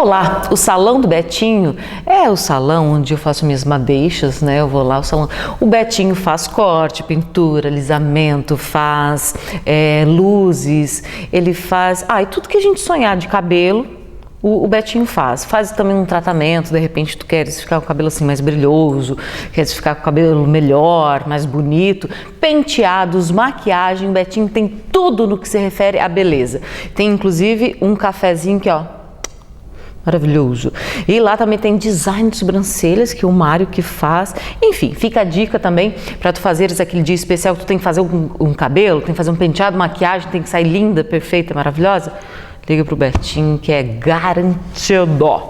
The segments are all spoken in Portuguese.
lá, o salão do Betinho é o salão onde eu faço minhas madeixas, né? Eu vou lá, o salão. O Betinho faz corte, pintura, alisamento, faz luzes, ele faz... e tudo que a gente sonhar de cabelo, o Betinho faz. Faz também um tratamento, de repente tu queres ficar com o cabelo assim mais brilhoso, queres ficar com o cabelo melhor, mais bonito, penteados, maquiagem, o Betinho tem tudo no que se refere à beleza. Tem inclusive um cafezinho que, ó, maravilhoso. E lá também tem design de sobrancelhas, que é o Mário que faz. Enfim, fica a dica também para tu fazeres aquele dia especial que tu tem que fazer um cabelo, tem que fazer um penteado, maquiagem, tem que sair linda, perfeita, maravilhosa. Liga pro Betinho, que é garantido.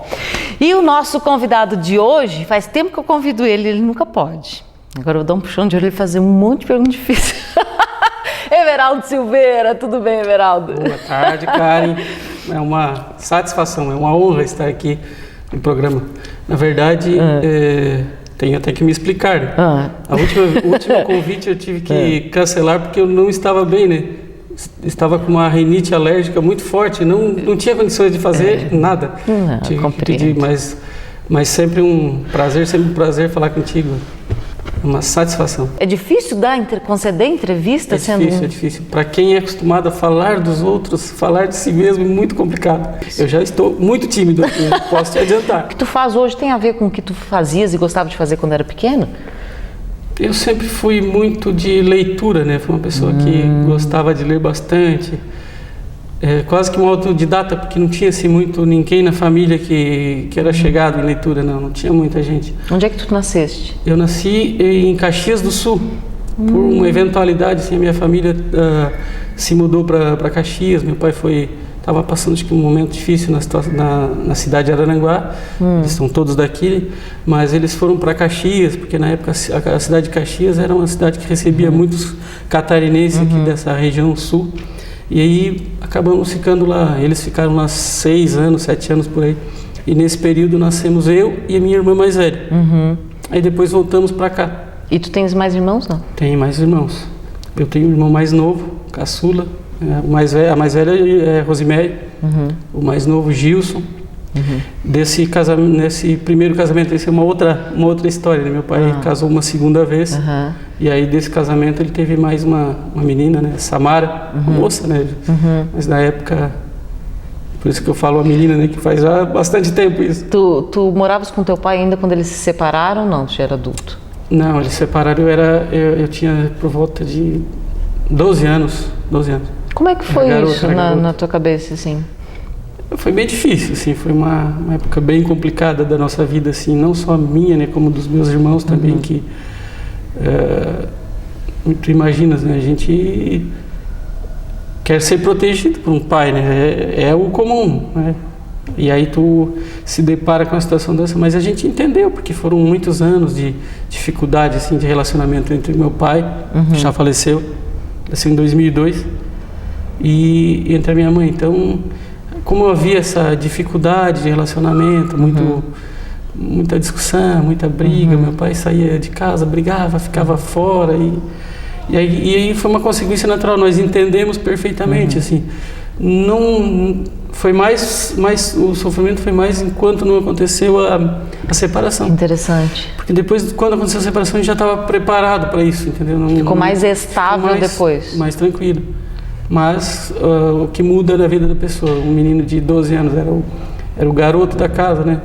E o nosso convidado de hoje, faz tempo que eu convido ele nunca pode. Agora eu vou dar um puxão de orelha e fazer um monte de pergunta difícil. Everaldo Silveira, tudo bem, Everaldo? Boa tarde, Karen. É uma satisfação, é uma honra estar aqui no programa. Na verdade, tenho até que me explicar. Né? O último convite eu tive que cancelar porque eu não estava bem, né? Estava com uma rinite alérgica muito forte, não tinha condições de fazer nada. Tive que pedir, mas sempre um prazer falar contigo. É uma satisfação. É difícil conceder entrevista? É difícil. Para quem é acostumado a falar dos outros, falar de si mesmo é muito complicado. Eu já estou muito tímido aqui, posso te adiantar. O que tu faz hoje tem a ver com o que tu fazias e gostava de fazer quando era pequeno? Eu sempre fui muito de leitura, né? Fui uma pessoa que gostava de ler bastante. Quase que um autodidata, porque não tinha assim muito ninguém na família que era chegado em leitura, não tinha muita gente. Onde é que tu nasceste? Eu nasci em Caxias do Sul. Por uma eventualidade, assim, a minha família se mudou para Caxias. Meu pai estava passando acho que um momento difícil na cidade de Araranguá. Eles são todos daqui, mas eles foram para Caxias, porque na época a cidade de Caxias era uma cidade que recebia muitos catarinenses aqui dessa região sul. E aí acabamos ficando lá. Eles ficaram lá 6 anos, 7 anos por aí. E nesse período nascemos eu e a minha irmã mais velha. Aí depois voltamos para cá. E tu tens mais irmãos, não? Tenho mais irmãos. Eu tenho um irmão mais novo, caçula. A mais velha é Rosemary. O mais novo, Gilson. Nesse primeiro casamento, essa é uma outra história, né? Meu pai casou uma segunda vez. E aí desse casamento ele teve mais uma menina, né? Samara, uma moça, né? Mas na época, por isso que eu falo a menina, né? Que faz já bastante tempo isso. Tu moravas com teu pai ainda quando eles se separaram ou não? Tu já era adulto? Não, eles se separaram, eu tinha por volta de 12 anos. Como é que foi isso na tua cabeça, assim? Foi bem difícil, assim, foi uma época bem complicada da nossa vida, assim, não só a minha, né, como dos meus irmãos também, que tu imaginas, né, a gente quer ser protegido por um pai, né, é o comum, né, e aí tu se depara com uma situação dessa, mas a gente entendeu, porque foram muitos anos de dificuldade, assim, de relacionamento entre meu pai, que já faleceu em 2002, e entre a minha mãe. Então, como havia essa dificuldade de relacionamento, muita discussão, muita briga, meu pai saía de casa, brigava, ficava fora, e aí foi uma consequência natural, nós entendemos perfeitamente, assim, não foi mais o sofrimento foi mais enquanto não aconteceu a separação. Interessante. Porque depois, quando aconteceu a separação, a gente já estava preparado para isso, entendeu? Ficou mais estável depois. Mais tranquilo. Mas o que muda na vida da pessoa, um menino de 12 anos era o garoto da casa, né?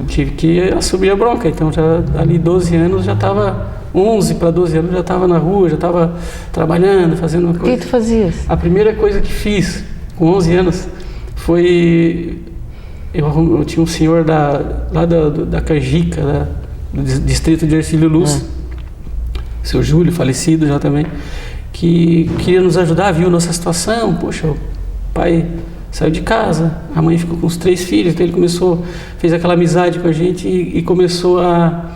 Tive que assumir a bronca, então já ali 12 anos já estava, 11 para 12 anos já estava na rua, já estava trabalhando, fazendo uma coisa. O que tu fazias? A primeira coisa que fiz com 11 anos foi, eu tinha um senhor lá da Canjica, do distrito de Ercílio Luz, seu Júlio, falecido já também, que queria nos ajudar, viu nossa situação. Poxa, o pai saiu de casa, a mãe ficou com os 3 filhos, então ele fez aquela amizade com a gente e começou a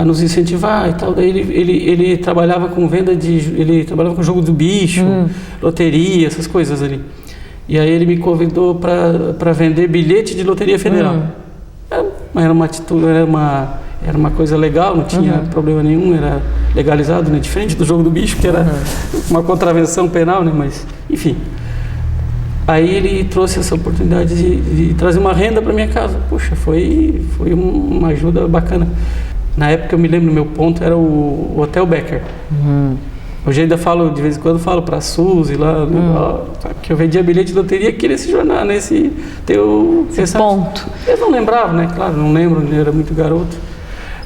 nos incentivar e tal. Daí ele trabalhava com ele trabalhava com jogo do bicho, loteria, essas coisas ali. E aí ele me convidou para vender bilhete de loteria federal. Era uma atitude, era uma coisa legal, não tinha problema nenhum, era legalizado, né? Diferente do jogo do bicho, que era uma contravenção penal, né? Mas, enfim. Aí ele trouxe essa oportunidade de trazer uma renda para minha casa. Puxa, foi uma ajuda bacana. Na época eu me lembro, meu ponto era o Hotel Becker. Hoje ainda falo, de vez em quando falo para a Suzy lá, que eu vendia bilhete de loteria aqui nesse jornal, nesse ponto. Eu não lembrava, né? Claro, não lembro, eu era muito garoto.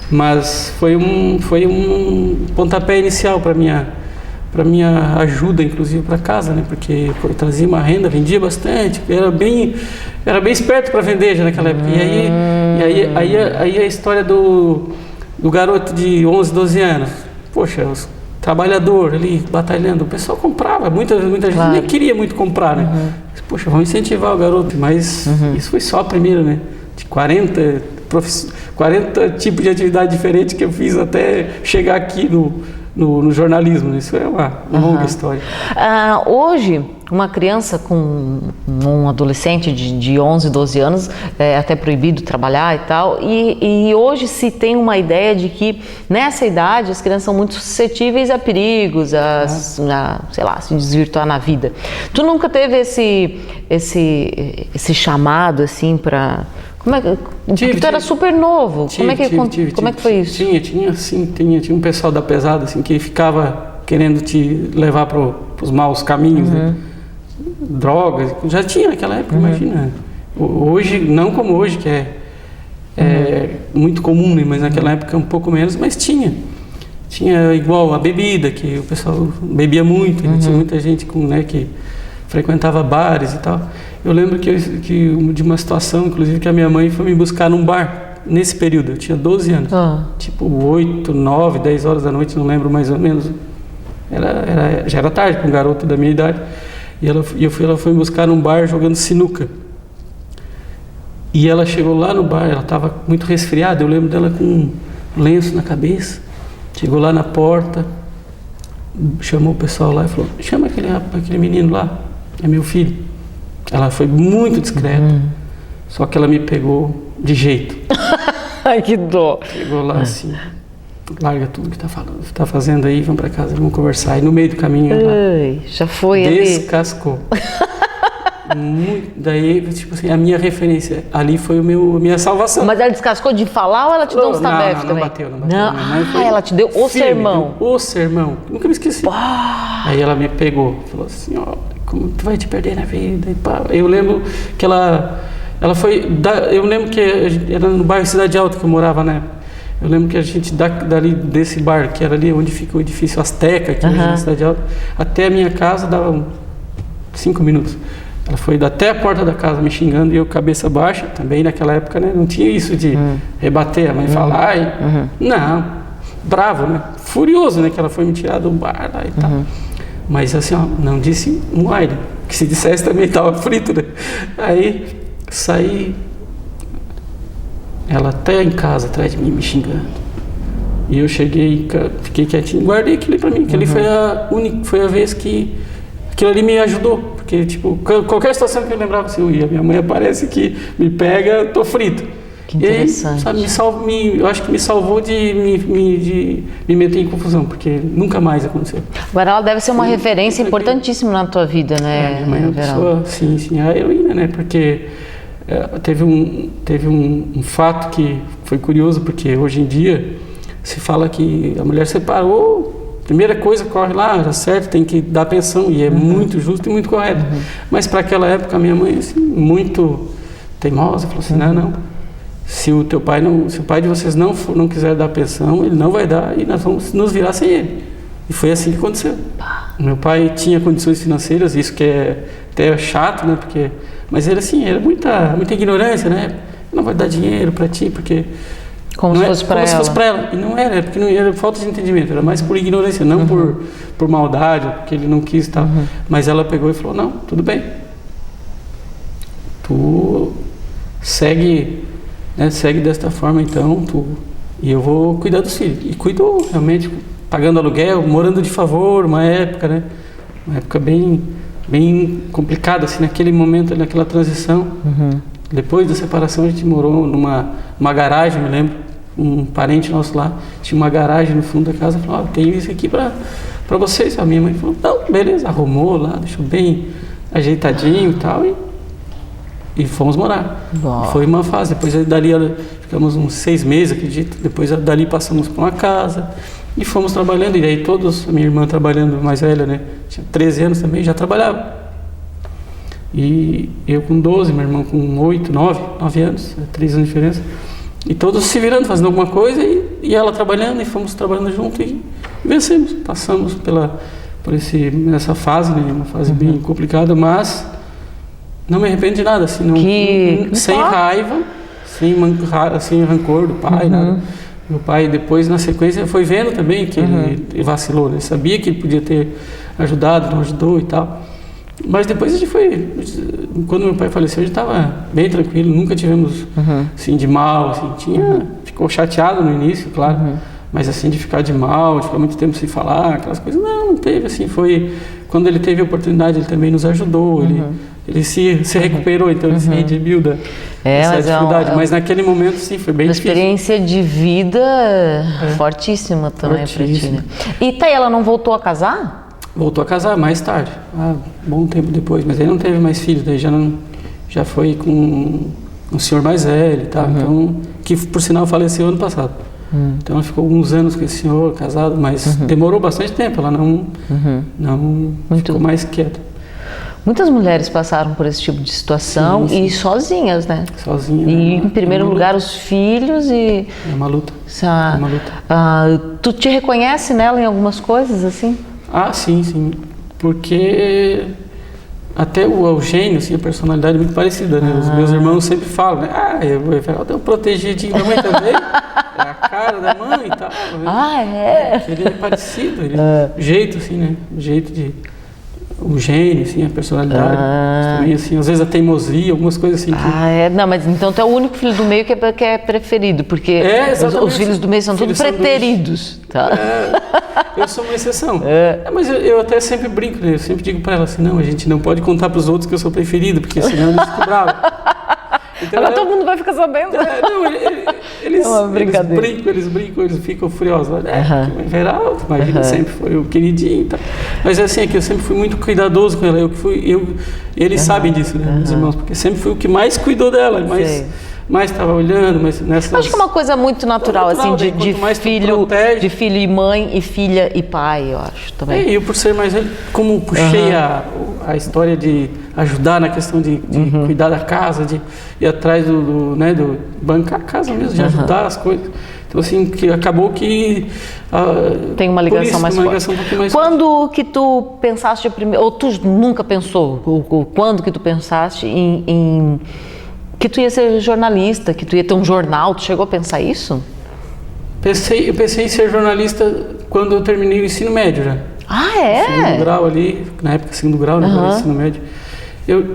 Mas foi um pontapé inicial para minha ajuda, inclusive para casa, né? Porque eu trazia uma renda, vendia bastante, era bem esperto para vender já naquela época. E aí a história do garoto de 11, 12 anos, poxa, os trabalhador ali batalhando, o pessoal comprava, muita gente nem queria muito comprar, né? Poxa, vamos incentivar o garoto, mas isso foi só a primeira, né? De 40 tipos de atividade diferente que eu fiz até chegar aqui no jornalismo. Isso é uma longa história. Hoje, uma criança com um adolescente de 11, 12 anos, é até proibido trabalhar e tal, e hoje se tem uma ideia de que nessa idade as crianças são muito suscetíveis a perigos, sei lá, se desvirtuar na vida. Tu nunca teve esse chamado assim para... Porque tu era super novo. Como é que foi isso? Tinha um pessoal da pesada assim, que ficava querendo te levar para os maus caminhos, né? Drogas, já tinha naquela época, imagina. Hoje, não como hoje, que é muito comum, né? Mas naquela época um pouco menos, mas tinha. Tinha igual a bebida, que o pessoal bebia muito, tinha muita gente que frequentava bares e tal. Eu lembro que de uma situação, inclusive, que a minha mãe foi me buscar num bar, nesse período, eu tinha 12 anos, tipo 8, 9, 10 horas da noite, não lembro mais ou menos, já era tarde para um garoto da minha idade, e ela foi me buscar num bar jogando sinuca, e ela chegou lá no bar, ela estava muito resfriada, eu lembro dela com um lenço na cabeça, chegou lá na porta, chamou o pessoal lá e falou, chama aquele menino lá, é meu filho. Ela foi muito discreta, só que ela me pegou de jeito. Ai, que dó. Chegou lá assim, larga tudo que tá fazendo aí, vamos para casa, vamos conversar. E no meio do caminho ela já foi descascou. Daí, tipo assim, a minha referência ali foi a minha salvação. Mas ela descascou de falar ou ela te deu uns tabefes também? Não bateu. Ela te deu o sermão. O sermão, nunca me esqueci. Aí ela me pegou, falou assim, como tu vai te perder na vida? E pá. Eu lembro que ela foi, eu lembro que era no bairro Cidade Alta que eu morava na época. Eu lembro que a gente dali desse bar, que era ali onde fica o edifício Azteca, que hoje é na Cidade Alta, até a minha casa dava 5 minutos. Ela foi até a porta da casa me xingando e eu cabeça baixa, também naquela época, né? Não tinha isso de rebater, a mãe falar, não, bravo, né? Furioso, né? Que ela foi me tirar do bar lá e tal. Mas assim, não disse um ai, que se dissesse também estava frito, né? Aí saí, ela até em casa atrás de mim me xingando. E eu cheguei, fiquei quietinho, guardei aquilo pra mim, que ali foi a vez que aquilo ali me ajudou. Porque, tipo, qualquer situação que eu lembrava assim, a minha mãe aparece aqui, me pega, tô frito. Que interessante. E aí, sabe, eu acho que me salvou de me meter em confusão, porque nunca mais aconteceu. Agora ela deve ser uma referência importantíssima na tua vida, né? Minha mãe é uma pessoa, sim, a heroína, né? Porque teve um fato que foi curioso, porque hoje em dia se fala que a mulher separou, primeira coisa, corre lá, já certo, tem que dar pensão, e é muito justo e muito correto. Mas para aquela época, a minha mãe, assim, muito teimosa, falou assim, não. Se o pai de vocês não quiser dar pensão, ele não vai dar e nós vamos nos virar sem ele. E foi assim que aconteceu. Meu pai tinha condições financeiras, isso que é até chato, né? Mas ele assim, era muita muita né? Não vai dar dinheiro para ti, porque como se fosse para ela. E não era, porque não era falta de entendimento, era mais por ignorância, não por maldade, porque ele não quis tal. Mas ela pegou e falou, não, tudo bem. Tu segue desta forma, então, e eu vou cuidar dos filhos. E cuido realmente, pagando aluguel, morando de favor, uma época, né? Uma época bem complicada, assim, naquele momento, naquela transição. Depois da separação, a gente morou numa garagem, me lembro, um parente nosso lá, tinha uma garagem no fundo da casa, falou, tenho isso aqui para vocês. A minha mãe falou, não, beleza, arrumou lá, deixou bem ajeitadinho e tal, e fomos morar. Uau. Foi uma fase, depois dali ficamos uns 6 meses, acredito, depois dali passamos para uma casa e fomos trabalhando, e aí todos, a minha irmã trabalhando, mais velha, né, tinha 13 anos também, já trabalhava. E eu com 12, meu irmão com 8, 9 anos, 3 anos de diferença, e todos se virando, fazendo alguma coisa, e ela trabalhando, e fomos trabalhando junto, e vencemos, passamos por essa fase, né, uma fase bem complicada, mas não me arrependo de nada, assim, sem raiva, sem rancor do pai, nada. Meu pai depois, na sequência, foi vendo também que ele vacilou, né? Sabia que ele podia ter ajudado, não ajudou e tal. Mas depois a gente quando meu pai faleceu, a gente estava bem tranquilo, nunca tivemos, assim, de mal, assim, ficou chateado no início, claro, mas assim, de ficar de mal, de ficar muito tempo sem falar, aquelas coisas, não teve, assim, foi, quando ele teve a oportunidade, ele também nos ajudou, ele se recuperou, então ele se redimiu dessa dificuldade, mas naquele momento, sim, foi bem difícil. Uma experiência de vida fortíssima também para ti, né? E tá, ela não voltou a casar? Voltou a casar mais tarde, bom tempo depois, mas aí não teve mais filhos, daí já foi com um senhor mais velho e tal, então, que por sinal faleceu ano passado. Então ela ficou alguns anos com esse senhor, casado, mas demorou bastante tempo, ela não ficou mais quieta. Muitas mulheres passaram por esse tipo de situação, sim. E sozinhas, né? Sozinha. E em primeiro lugar os filhos e... É uma luta. É uma luta. Tu te reconhece nela em algumas coisas, assim? Sim. Porque até o Eugênio, assim, a personalidade é muito parecida, né? Os meus irmãos sempre falam, né? Eu protegidinho da mãe também. É a cara da mãe e tal. Né? Ele é parecido, o jeito, assim, né? O jeito de... O gênio, assim, a personalidade. Também, assim, às vezes a teimosia, algumas coisas assim. Não, mas então tu é o único filho do meio que é preferido, porque os filhos do meio são todos preteridos. Tá? Eu sou uma exceção. Mas eu até sempre brinco, né? Eu sempre digo pra ela assim, não, a gente não pode contar pros outros que eu sou preferido, porque senão eles ficam bravos. Então, todo mundo vai ficar sabendo. Eles brincam, eles ficam furiosos. Que Geraldo, imagina, sempre foi o queridinho e tal. Mas assim, é que eu sempre fui muito cuidadoso com ela. Eles sabem disso, né, meus irmãos, porque sempre fui o que mais cuidou dela, mais estava olhando, mas nessas... Acho que é uma coisa muito natural, assim, de filho e mãe, e filha e pai, eu acho, também. E eu, por ser mais velho, como puxei a história de ajudar na questão de cuidar da casa, de ir atrás do bancar a casa mesmo, de ajudar as coisas. Então, assim, que acabou que... tem uma ligação mais forte. Um pouquinho mais quando que tu pensaste primeiro, ou tu nunca pensou, ou quando que tu pensaste em que tu ia ser jornalista, que tu ia ter um jornal, tu chegou a pensar isso? Eu pensei em ser jornalista quando eu terminei o ensino médio já. Segundo grau ali, na época segundo grau, né, ensino médio. Eu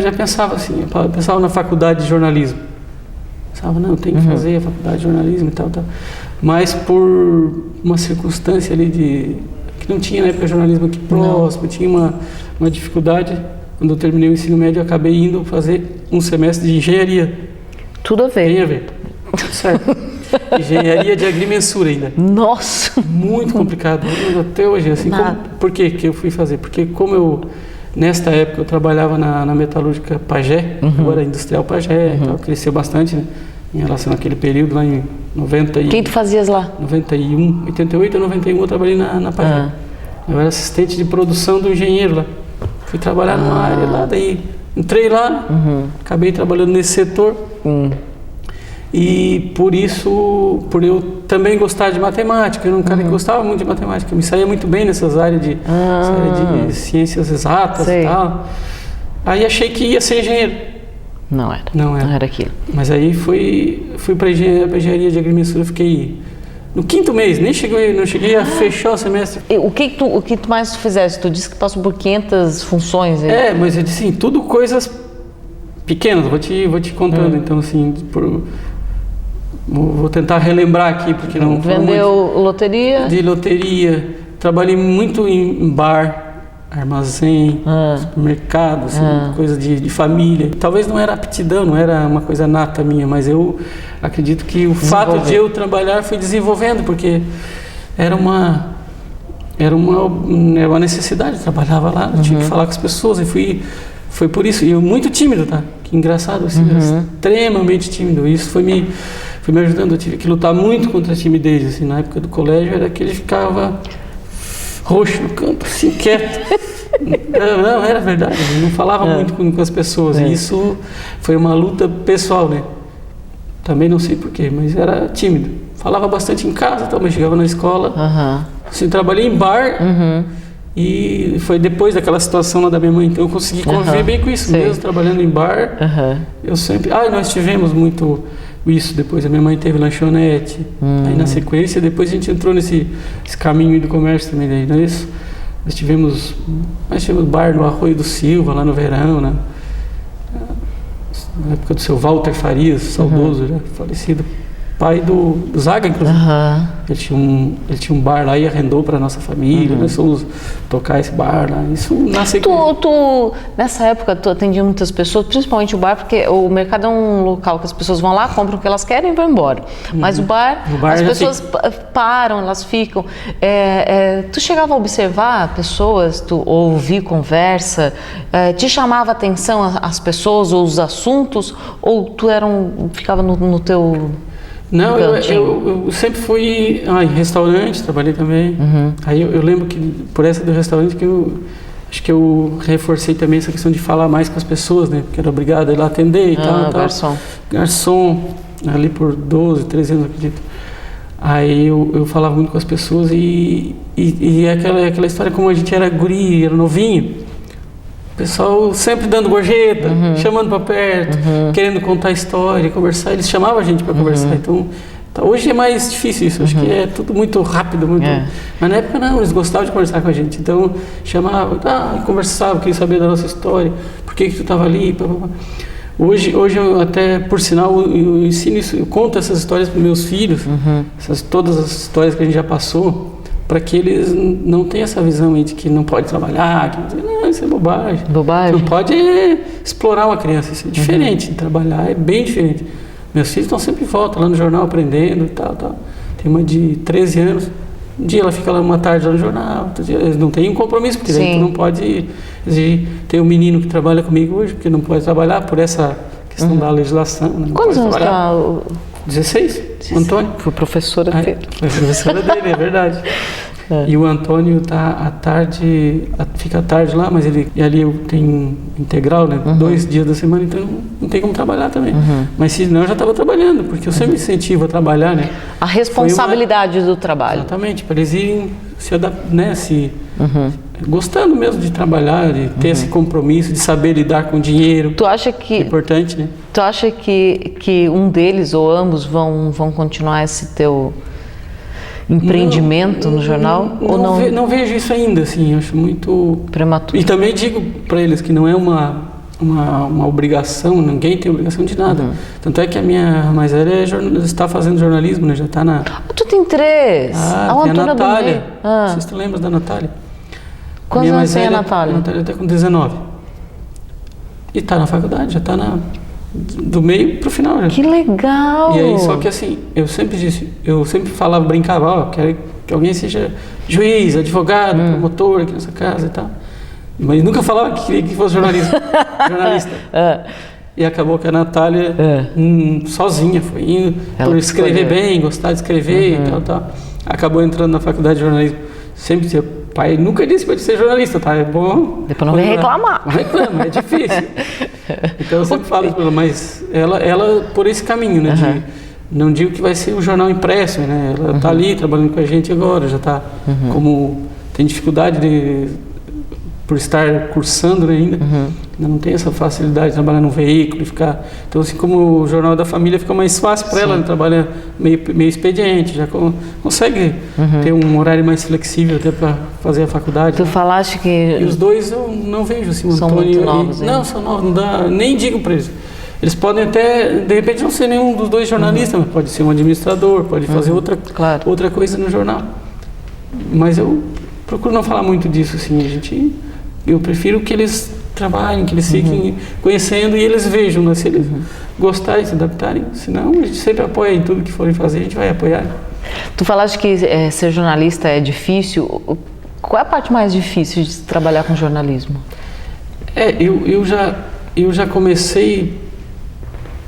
já pensava assim, eu pensava na faculdade de jornalismo. Pensava, não, tem que fazer a faculdade de jornalismo e tal. Mas por uma circunstância ali que não tinha na época jornalismo aqui próximo, tinha uma dificuldade. Quando eu terminei o ensino médio, eu acabei indo fazer um semestre de engenharia. Tudo a ver. Tem a ver. Certo. Engenharia de agrimensura ainda. Nossa! Muito complicado. Até hoje, assim. Por que eu fui fazer? Porque nesta época, eu trabalhava na metalúrgica Pagé, agora industrial Pagé, então cresceu bastante, né, em relação àquele período lá em 90 Quem tu fazias lá? 91, 88 a 91 eu trabalhei na Pagé. Eu era assistente de produção do engenheiro lá. Fui trabalhar numa área lá, daí entrei lá, acabei trabalhando nesse setor. E por eu também gostar de matemática, eu era um cara que gostava muito de matemática, eu me saía muito bem nessas áreas de ciências exatas e tal. Aí achei que ia ser engenheiro. Não era aquilo. Mas aí fui para engenharia de agrimensura, fiquei no 5º mês, não cheguei a fechar o semestre. O que tu mais fizeste? Tu disse que passou por 500 funções. Mas eu disse assim, tudo coisas pequenas, vou te contando, então assim, vou tentar relembrar aqui, porque não... Vendeu loteria? De loteria, trabalhei muito em bar, armazém, supermercado, assim, coisa de família. Talvez não era aptidão, não era uma coisa nata minha, mas eu acredito que o fato de eu trabalhar foi desenvolvendo, porque era era uma necessidade, eu trabalhava lá, eu tinha que falar com as pessoas, e foi por isso, e eu muito tímido, tá? Que engraçado, assim, era extremamente tímido, e isso foi me ajudando, eu tive que lutar muito contra a timidez, assim, na época do colégio, era que ele ficava roxo no canto, assim, quieto. Não, era verdade, eu não falava muito com as pessoas, e isso foi uma luta pessoal, né? Também não sei porquê, mas era tímido. Falava bastante em casa, mas chegava na escola, assim, trabalhei em bar, e foi depois daquela situação lá da minha mãe, então eu consegui conviver bem com isso, mesmo trabalhando em bar, eu sempre... nós tivemos muito isso, depois a minha mãe teve lanchonete, aí na sequência, depois a gente entrou nesse caminho do comércio também, daí nós tivemos bar no Arroio do Silva, lá no Verão, né? Na época do seu Walter Farias, saudoso, já falecido, pai do Zaga, inclusive. Ele tinha um bar lá e arrendou para nossa família, nós fomos tocar esse bar lá, isso na sequência. Nessa época, tu atendia muitas pessoas, principalmente o bar, porque o mercado é um local que as pessoas vão lá, compram o que elas querem e vão embora. Mas o bar as pessoas param, elas ficam. Tu chegava a observar pessoas, tu ouvir conversa, te chamava a atenção as pessoas ou os assuntos, ou tu ficava no teu... Não, eu sempre fui em restaurante, trabalhei também. Aí eu lembro que por essa do restaurante que acho que eu reforcei também essa questão de falar mais com as pessoas, né? Porque era obrigado a ir lá atender e tal. Garçom, ali por 12, 13 anos, acredito. Aí eu falava muito com as pessoas e aquela história, como a gente era guri, era novinho. O pessoal sempre dando gorjeta, chamando para perto, querendo contar história, conversar. Eles chamavam a gente para conversar. Então, hoje é mais difícil isso. Acho que é tudo muito rápido. Mas na época não, eles gostavam de conversar com a gente. Então, chamavam, conversavam, queriam saber da nossa história, por que tu estava ali. Hoje eu até, por sinal, eu ensino isso, eu conto essas histórias para meus filhos, todas as histórias que a gente já passou, para que eles não tenham essa visão aí de que não pode trabalhar, isso é bobagem. Você não pode explorar uma criança, isso é diferente de trabalhar, é bem diferente. Meus filhos estão sempre em volta, lá no jornal, aprendendo e tal. Tem uma de 13 anos, um dia ela fica lá uma tarde lá no jornal, outro dia eles não têm um compromisso, porque daí tu não pode exigir. Tem um menino que trabalha comigo hoje, porque não pode trabalhar por essa questão da legislação. Quantos anos está? 16, Antônio. Foi professora dele. Foi professora dele, é verdade. E o Antônio tá à tarde, fica à tarde lá, mas ali eu tenho integral, né? 2 dias da semana, então não tem como trabalhar também. Mas se não, eu já estava trabalhando, porque eu sempre incentivo a trabalhar, né? A responsabilidade do trabalho. Exatamente, para eles irem se adaptar, né? Gostando mesmo de trabalhar, de ter esse compromisso, de saber lidar com dinheiro. Tu acha que é importante, né? Tu acha que um deles ou ambos vão continuar esse teu empreendimento no jornal? Não vejo isso ainda, assim, eu acho muito prematuro. E também digo para eles que não é uma obrigação, ninguém tem obrigação de nada. Tanto é que a minha mais velha está fazendo jornalismo, né? Já está na... Tu tem 3? A Natália. Não sei se tu lembras da Natália. Quantos anos tem a Natália? A Natália está com 19. E está na faculdade, já está do meio pro final. Que legal! E aí, só que assim, eu sempre falava, brincava, quero que alguém seja juiz, advogado, promotor aqui nessa casa e tal. Mas nunca falava que queria que fosse jornalista. E acabou que a Natália, sozinha, foi indo, por escrever bem, gostar de escrever e tal. Acabou entrando na faculdade de jornalismo. Sempre tinha pai, nunca disse para ser jornalista, tá? É bom. Depois não vem reclamar. Não reclama, é difícil. Então eu sempre falo para ela, mas ela por esse caminho, né? Não digo que vai ser o jornal impresso, né? Ela está ali trabalhando com a gente agora, já está tem dificuldade por estar cursando, né, ainda, não tem essa facilidade de trabalhar num veículo e ficar... Então, assim como o Jornal da Família fica mais fácil para ela, né, trabalha meio expediente, já consegue ter um horário mais flexível até para fazer a faculdade. Tu falaste que... E os dois eu não vejo, assim, o são Antônio... muito novos, não, são novos, não dá, nem digo para eles. Eles podem até, de repente, não ser nenhum dos dois jornalistas, mas pode ser um administrador, pode fazer outra coisa no jornal. Mas eu procuro não falar muito disso, assim, eu prefiro que eles trabalhem, que eles fiquem conhecendo e eles vejam, né, se eles gostarem, se adaptarem. Senão, a gente sempre apoia em tudo que forem fazer, a gente vai apoiar. Tu falaste que ser jornalista é difícil. Qual é a parte mais difícil de trabalhar com jornalismo? Eu já comecei...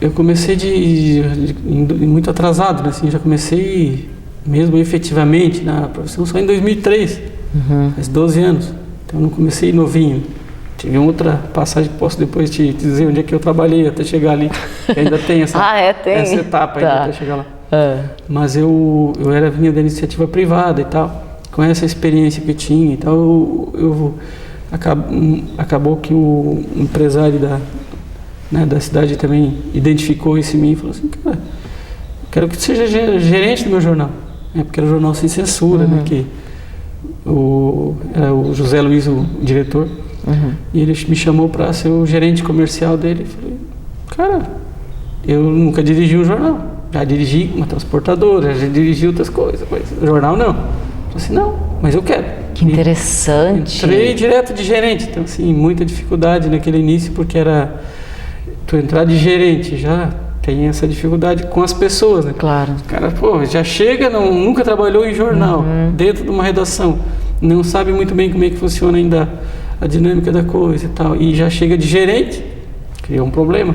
Eu comecei muito atrasado, né? Assim, já comecei mesmo efetivamente na profissão só em 2003, faz 12 anos. Então eu não comecei novinho. Tive outra passagem que posso depois te dizer onde é que eu trabalhei até chegar ali. Ainda tem essa, essa etapa ainda até chegar lá. Mas eu vinha da iniciativa privada e tal, com essa experiência que eu tinha e tal, acabou que o empresário da cidade também identificou isso em mim e falou assim, cara, quero que tu seja gerente do meu jornal. Porque era um jornal sem censura, né? Que era o José Luiz, o diretor, e ele me chamou para ser o gerente comercial dele. Eu falei, cara, eu nunca dirigi um jornal, já dirigi uma transportadora, já dirigi outras coisas, mas jornal não. Eu falei assim, não, mas eu quero. Que interessante. Entrei direto de gerente, então assim, muita dificuldade naquele início, porque tu entrar de gerente já tem essa dificuldade com as pessoas, né? Claro. O cara, já chega, nunca trabalhou em jornal, dentro de uma redação, não sabe muito bem como é que funciona ainda a dinâmica da coisa e tal, e já chega de gerente, criou um problema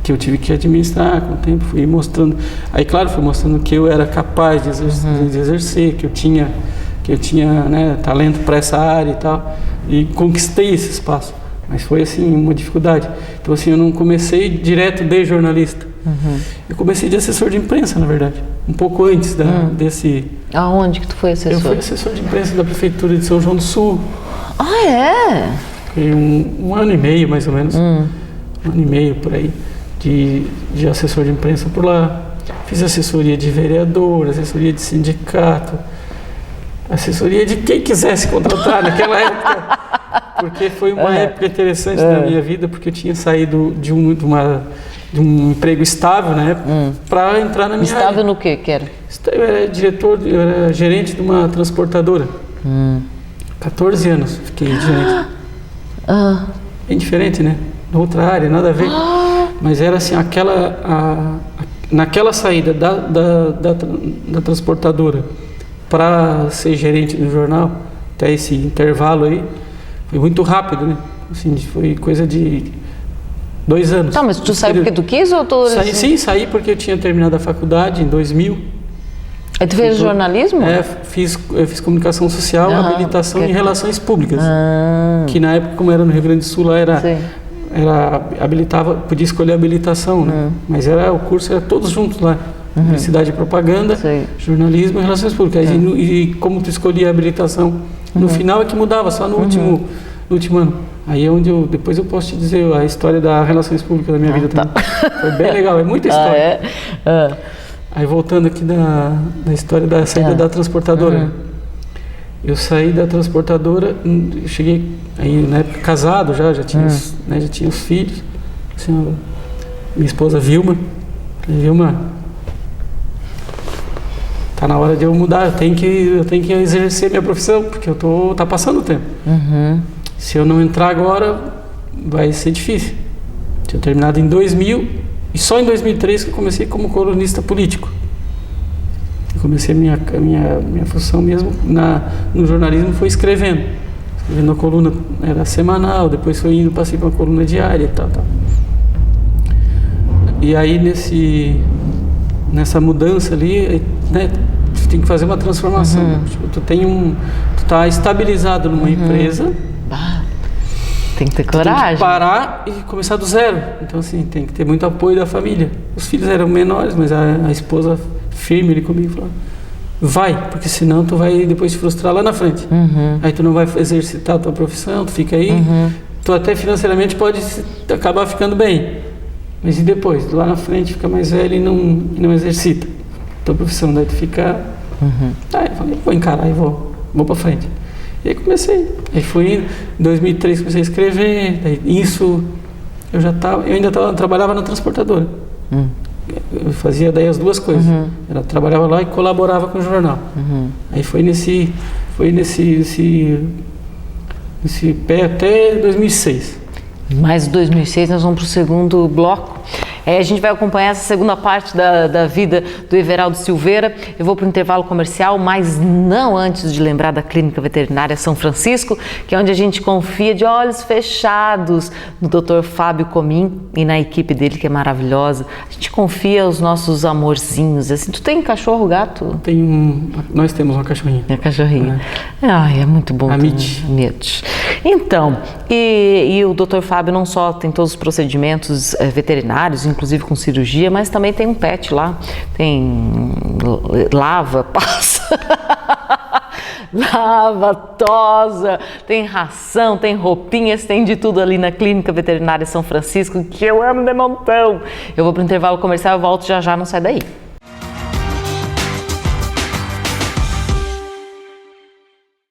que eu tive que administrar com o tempo, fui mostrando, aí claro, fui mostrando que eu era capaz de exercer, que eu tinha né, talento para essa área e tal, e conquistei esse espaço. Mas foi assim, uma dificuldade. Então assim, eu não comecei direto de jornalista. Eu comecei de assessor de imprensa, na verdade. Um pouco antes desse... Aonde que tu foi assessor? Eu fui assessor de imprensa da Prefeitura de São João do Sul. Ah, é? Foi um ano e meio, mais ou menos. Um ano e meio, por aí, de assessor de imprensa por lá. Fiz assessoria de vereador, assessoria de sindicato, assessoria de quem quisesse contratar naquela época. Porque foi uma época interessante da minha vida, porque eu tinha saído de um emprego estável na época para entrar na minha área. Estável no quê que era? Eu era gerente de uma transportadora. 14 anos fiquei gerente. Bem diferente, né? Outra área, nada a ver. Mas era assim, naquela saída da transportadora para ser gerente do jornal, até esse intervalo aí, foi muito rápido, né? Assim, foi coisa de 2 anos. Tá, mas tu saiu porque tu quis ou tu... Sim, saí porque eu tinha terminado a faculdade em 2000. Aí tu fez jornalismo? Eu fiz comunicação social, habilitação em relações públicas. Que na época, como era no Rio Grande do Sul, lá habilitava, podia escolher habilitação, né? Mas o curso era todos juntos lá. Publicidade e propaganda, jornalismo e relações públicas. E como tu escolhia a habilitação, no final é que mudava, só no último ano. Aí é onde depois eu posso te dizer a história das relações públicas da minha vida também. Foi bem legal, é muita história. Aí voltando aqui da história da saída da transportadora. Eu saí da transportadora, eu cheguei aí na época casado já tinha os filhos. Assim, minha esposa Vilma, tá na hora de eu mudar, eu tenho que exercer minha profissão, porque tá passando o tempo. Se eu não entrar agora, vai ser difícil. Tinha terminado em 2000 e só em 2003 que eu comecei como colunista político. Eu comecei minha função mesmo no jornalismo foi escrevendo a coluna, era semanal, depois foi indo, passei para uma coluna diária e tal. E aí nessa mudança ali, né, tu tem que fazer uma transformação. Tipo, tu tá estabilizado numa empresa. Tem que ter coragem. Tem que parar e começar do zero. Então assim, tem que ter muito apoio da família. Os filhos eram menores, mas a esposa firme ali comigo falou: vai, porque senão tu vai depois te frustrar lá na frente. Aí tu não vai exercitar a tua profissão, tu fica aí, tu até financeiramente pode acabar ficando bem. Mas e depois? Lá na frente fica mais velho e não exercita a tua profissão, daí tu fica... Aí eu falei, vou encarar e vou pra frente. E aí comecei. Aí fui indo, em 2003 comecei a escrever, daí isso eu ainda trabalhava na transportadora. Eu fazia daí as duas coisas. Eu trabalhava lá e colaborava com o jornal. Aí foi nesse pé até 2006. Mais 2006 nós vamos para o segundo bloco. A gente vai acompanhar essa segunda parte da vida do Everaldo Silveira. Eu vou para o intervalo comercial, mas não antes de lembrar da Clínica Veterinária São Francisco, que é onde a gente confia de olhos fechados no Dr. Fábio Comim e na equipe dele, que é maravilhosa. A gente confia os nossos amorzinhos. Assim, tu tem cachorro, gato? Nós temos uma cachorrinha. É cachorrinha. Ai, é muito bom. A Mitch. Então, e o Dr. Fábio não só tem todos os procedimentos veterinários, inclusive com cirurgia, mas também tem um pet lá. Tem lava, passa... lava, tosa, tem ração, tem roupinhas, tem de tudo ali na Clínica Veterinária São Francisco, que eu amo de montão. Eu vou para o intervalo comercial e volto já já, não sai daí.